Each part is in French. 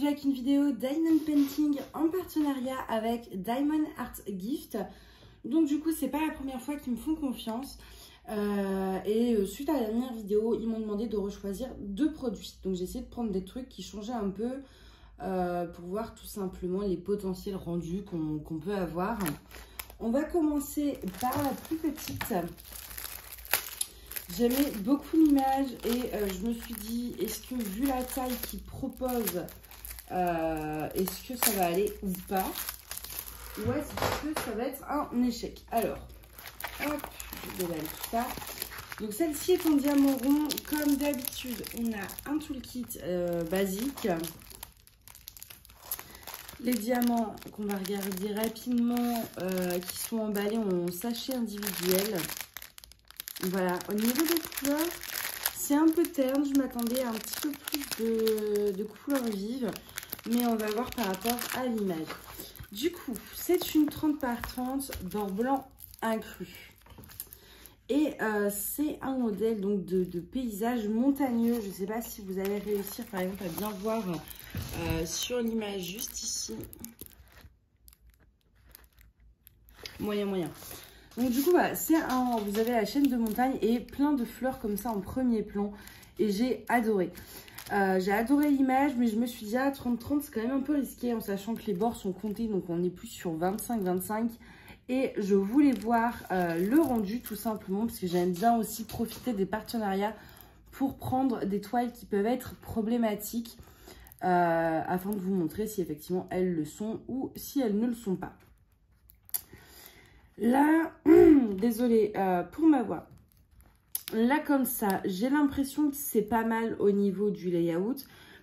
aujourd'hui avec une vidéo Diamond Painting en partenariat avec Diamond Art Gift. Donc du coup c'est pas la première fois qu'ils me font confiance suite à la dernière vidéo ils m'ont demandé de rechoisir 2 produits. Donc j'ai essayé de prendre des trucs qui changeaient un peu pour voir tout simplement les potentiels rendus qu'on peut avoir. On va commencer par la plus petite. J'aimais beaucoup l'image et je me suis dit, est-ce que vu la taille qu'ils proposent, est-ce que ça va aller ou pas? Ou est-ce que ça va être un échec? Alors, hop, je déballe tout ça. Donc celle-ci est en diamant rond. Comme d'habitude, on a un toolkit basique. Les diamants qu'on va regarder rapidement, qui sont emballés en sachet individuel. Voilà, au niveau des couleurs, c'est un peu terne. Je m'attendais à un petit peu plus de couleurs vives, mais on va voir par rapport à l'image. Du coup, c'est une 30 par 30 d'or blanc inclus. Et c'est un modèle donc de paysage montagneux. Je ne sais pas si vous allez réussir par exemple à bien voir sur l'image juste ici. Moyen. Donc du coup, voilà, vous avez la chaîne de montagne et plein de fleurs comme ça en premier plan. Et j'ai adoré. J'ai adoré l'image, mais je me suis dit, ah, 30-30, c'est quand même un peu risqué en sachant que les bords sont comptés. Donc on est plus sur 25-25. Et je voulais voir le rendu tout simplement parce que j'aime bien aussi profiter des partenariats pour prendre des toiles qui peuvent être problématiques afin de vous montrer si effectivement elles le sont ou si elles ne le sont pas. Là, désolée pour ma voix. Là, comme ça, j'ai l'impression que c'est pas mal au niveau du layout.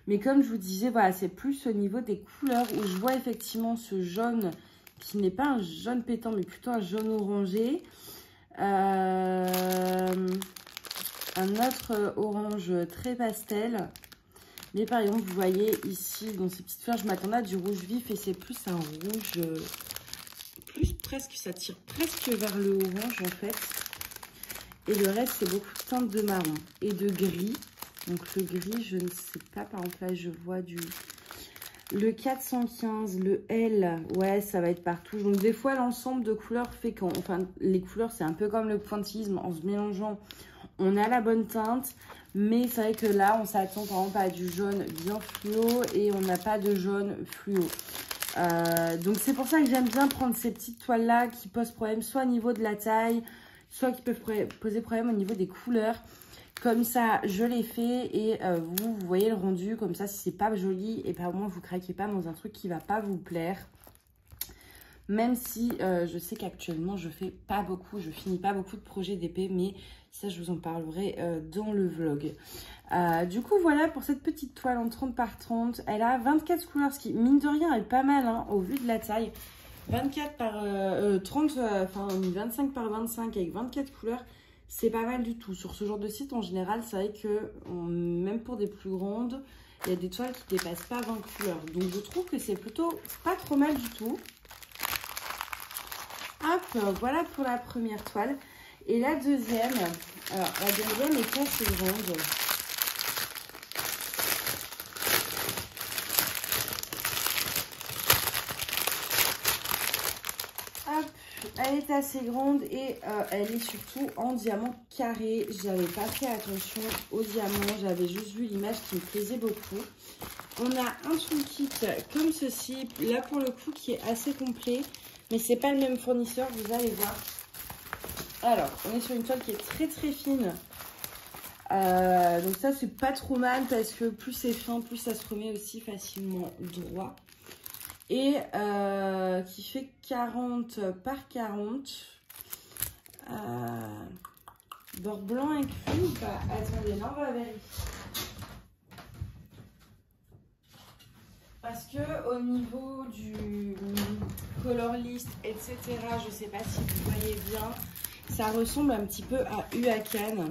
Mais comme je vous disais, voilà, c'est plus au niveau des couleurs où je vois effectivement ce jaune qui n'est pas un jaune pétant, mais plutôt un jaune orangé. Un autre orange très pastel. Mais par exemple, vous voyez ici, dans ces petites fleurs, je m'attendais à du rouge vif et c'est plus un rouge... presque, ça tire presque vers le orange en fait. Et le reste c'est beaucoup de teintes de marron et de gris. Donc le gris, je ne sais pas, par exemple là je vois le 415, le L, ouais ça va être partout. Donc des fois l'ensemble de couleurs fait les couleurs c'est un peu comme le pointillisme, en se mélangeant on a la bonne teinte. Mais c'est vrai que là on s'attend par exemple à du jaune bien fluo et on n'a pas de jaune fluo. Donc c'est pour ça que j'aime bien prendre ces petites toiles là qui posent problème soit au niveau de la taille, soit qui peuvent poser problème au niveau des couleurs. Comme ça je l'ai fait et vous voyez le rendu comme ça. Si c'est pas joli et au moins vous craquez pas dans un truc qui va pas vous plaire. Même si je sais qu'actuellement je fais pas beaucoup, je finis pas beaucoup de projets d'épée, mais ça je vous en parlerai dans le vlog. Du coup voilà pour cette petite toile en 30 par 30, elle a 24 couleurs, ce qui mine de rien est pas mal hein, au vu de la taille. 24 par 25 par 25 avec 24 couleurs, c'est pas mal du tout. Sur ce genre de site en général, c'est vrai que même pour des plus grandes, il y a des toiles qui dépassent pas 20 couleurs. Donc je trouve que c'est plutôt pas trop mal du tout. Hop, voilà pour la première toile. Et la deuxième, alors la deuxième est assez grande. Hop, elle est assez grande et elle est surtout en diamant carré. J'avais pas fait attention au diamant, j'avais juste vu l'image qui me plaisait beaucoup. On a un toolkit comme ceci, là pour le coup qui est assez complet. Mais c'est pas le même fournisseur, vous allez voir. Alors, on est sur une toile qui est très très fine. Donc ça, c'est pas trop mal parce que plus c'est fin, plus ça se remet aussi facilement droit. Et qui fait 40 par 40. Bord blanc inclus. Bah, attendez, là, on va vérifier. Parce que au niveau du color list, etc., je sais pas si vous voyez bien, ça ressemble un petit peu à Huacan.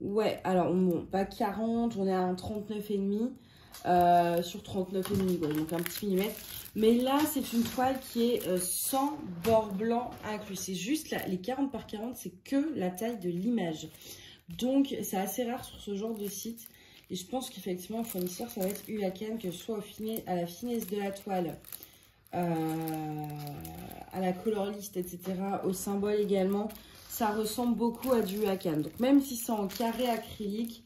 Ouais, alors bon, pas 40, on est à un 39,5 sur 39,5, ouais, donc un petit millimètre. Mais là, c'est une toile qui est sans bord blanc inclus. C'est juste là, les 40 par 40, c'est que la taille de l'image. Donc, c'est assez rare sur ce genre de site Et je pense qu'effectivement, le fournisseur, ça va être Ulakan, que ce soit à la finesse de la toile, à la color list, etc., au symbole également, ça ressemble beaucoup à du Ulakan. Donc même si c'est en carré acrylique,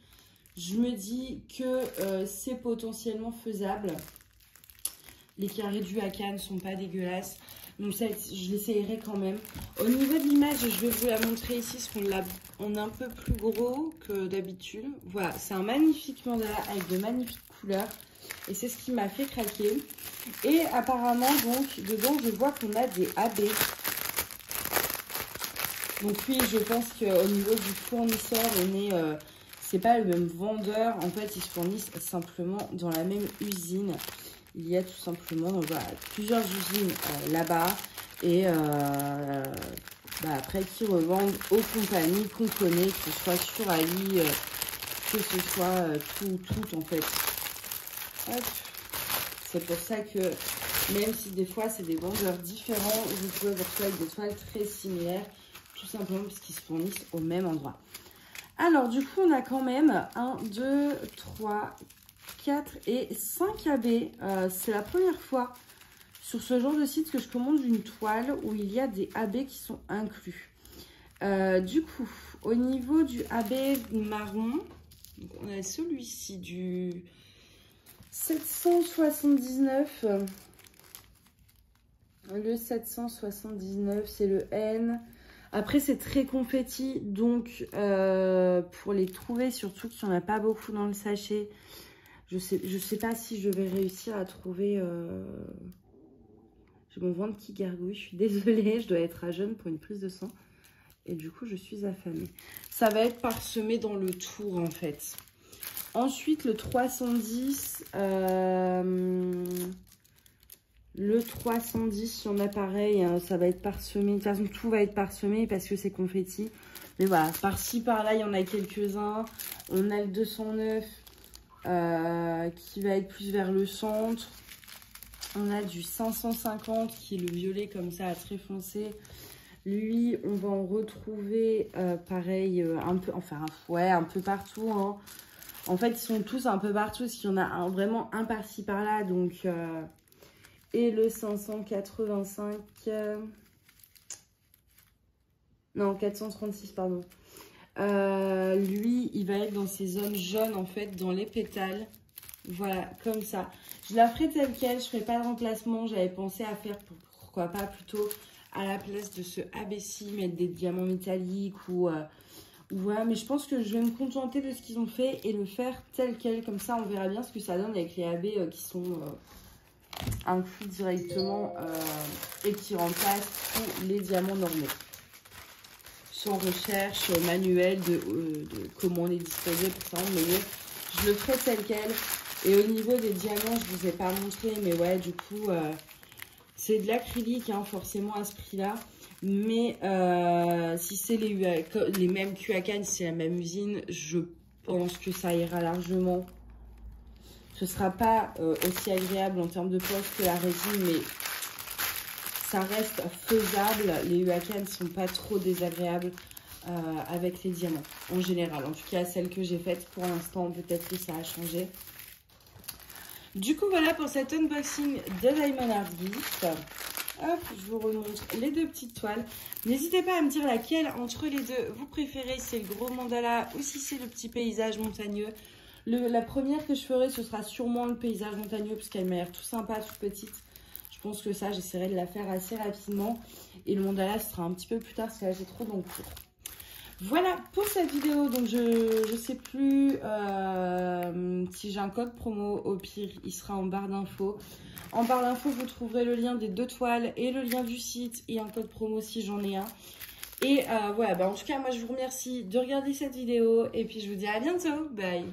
je me dis que c'est potentiellement faisable. Les carrés du Ulakan ne sont pas dégueulasses. Donc ça, je l'essayerai quand même. Au niveau de l'image, je vais vous la montrer ici, parce qu'on est un peu plus gros que d'habitude. Voilà, c'est un magnifique mandala avec de magnifiques couleurs. Et c'est ce qui m'a fait craquer. Et apparemment, donc, dedans, je vois qu'on a des AB. Donc oui, je pense qu'au niveau du fournisseur, c'est pas le même vendeur. En fait, ils se fournissent simplement dans la même usine. Il y a tout simplement voilà, plusieurs usines là-bas. Et après, qui revendent aux compagnies qu'on connaît, que ce soit sur Ali, que ce soit tout en fait. C'est pour ça que même si des fois c'est des vendeurs différents, vous pouvez vous retrouver avec des toiles très similaires, tout simplement parce qu'ils se fournissent au même endroit. Alors du coup on a quand même 1, 2, 3, 4 et 5 AB. C'est la première fois sur ce genre de site que je commande une toile où il y a des AB qui sont inclus. Du coup, au niveau du AB marron, donc on a celui-ci du 779. Le 779, c'est le N. Après, c'est très confetti, donc pour les trouver, surtout qu'il n'y en a pas beaucoup dans le sachet, je sais pas si je vais réussir à trouver... J'ai mon ventre qui gargouille, je suis désolée, je dois être à jeun pour une prise de sang. Et du coup, je suis affamée. Ça va être parsemé dans le tour, en fait. Ensuite, le 310. Le 310, il y en a pareil, hein, ça va être parsemé. De toute façon, tout va être parsemé parce que c'est confetti. Mais voilà, par-ci, par-là, il y en a quelques-uns. On a le 209 qui va être plus vers le centre. On a du 550 qui est le violet comme ça, très foncé. Lui, on va en retrouver pareil, un peu, enfin, ouais, un peu partout. Hein. En fait, ils sont tous un peu partout, parce qu'il y en a vraiment un par-ci, par-là. Donc, et le 585, non, 436, pardon. Lui, il va être dans ces zones jaunes, en fait, dans les pétales. Voilà, comme ça. Je la ferai telle quelle, je ne ferai pas de remplacement. J'avais pensé à faire, pourquoi pas, plutôt à la place de ce ABC, mettre des diamants métalliques ou voilà. Mais je pense que je vais me contenter de ce qu'ils ont fait et le faire tel quel. Comme ça, on verra bien ce que ça donne avec les AB qui sont inclus directement et qui remplacent tous les diamants normaux. Sans recherche manuelle de comment les disposer pour ça. Mais je le ferai tel quel. Et au niveau des diamants, je ne vous ai pas montré, mais ouais, du coup, c'est de l'acrylique, hein, forcément à ce prix-là. Mais si c'est les mêmes Ulakan, si c'est la même usine, je pense que ça ira largement. Ce ne sera pas aussi agréable en termes de poche que la résine, mais ça reste faisable. Les Ulakan ne sont pas trop désagréables avec les diamants, en général. En tout cas, celles que j'ai faites pour l'instant, peut-être que ça a changé. Du coup, voilà pour cet unboxing de Diamond Art Gift. Hop, je vous remontre les deux petites toiles. N'hésitez pas à me dire laquelle entre les deux vous préférez, si c'est le gros mandala ou si c'est le petit paysage montagneux. La première que je ferai, ce sera sûrement le paysage montagneux, parce qu'elle m'a l'air tout sympa, toute petite. Je pense que ça, j'essaierai de la faire assez rapidement. Et le mandala, ce sera un petit peu plus tard, parce que là, j'ai trop dans le cours. Voilà pour cette vidéo. Donc je sais plus si j'ai un code promo. Au pire, il sera en barre d'infos. En barre d'infos, vous trouverez le lien des deux toiles et le lien du site et un code promo si j'en ai un. Et voilà, bah, en tout cas, moi je vous remercie de regarder cette vidéo et puis je vous dis à bientôt. Bye.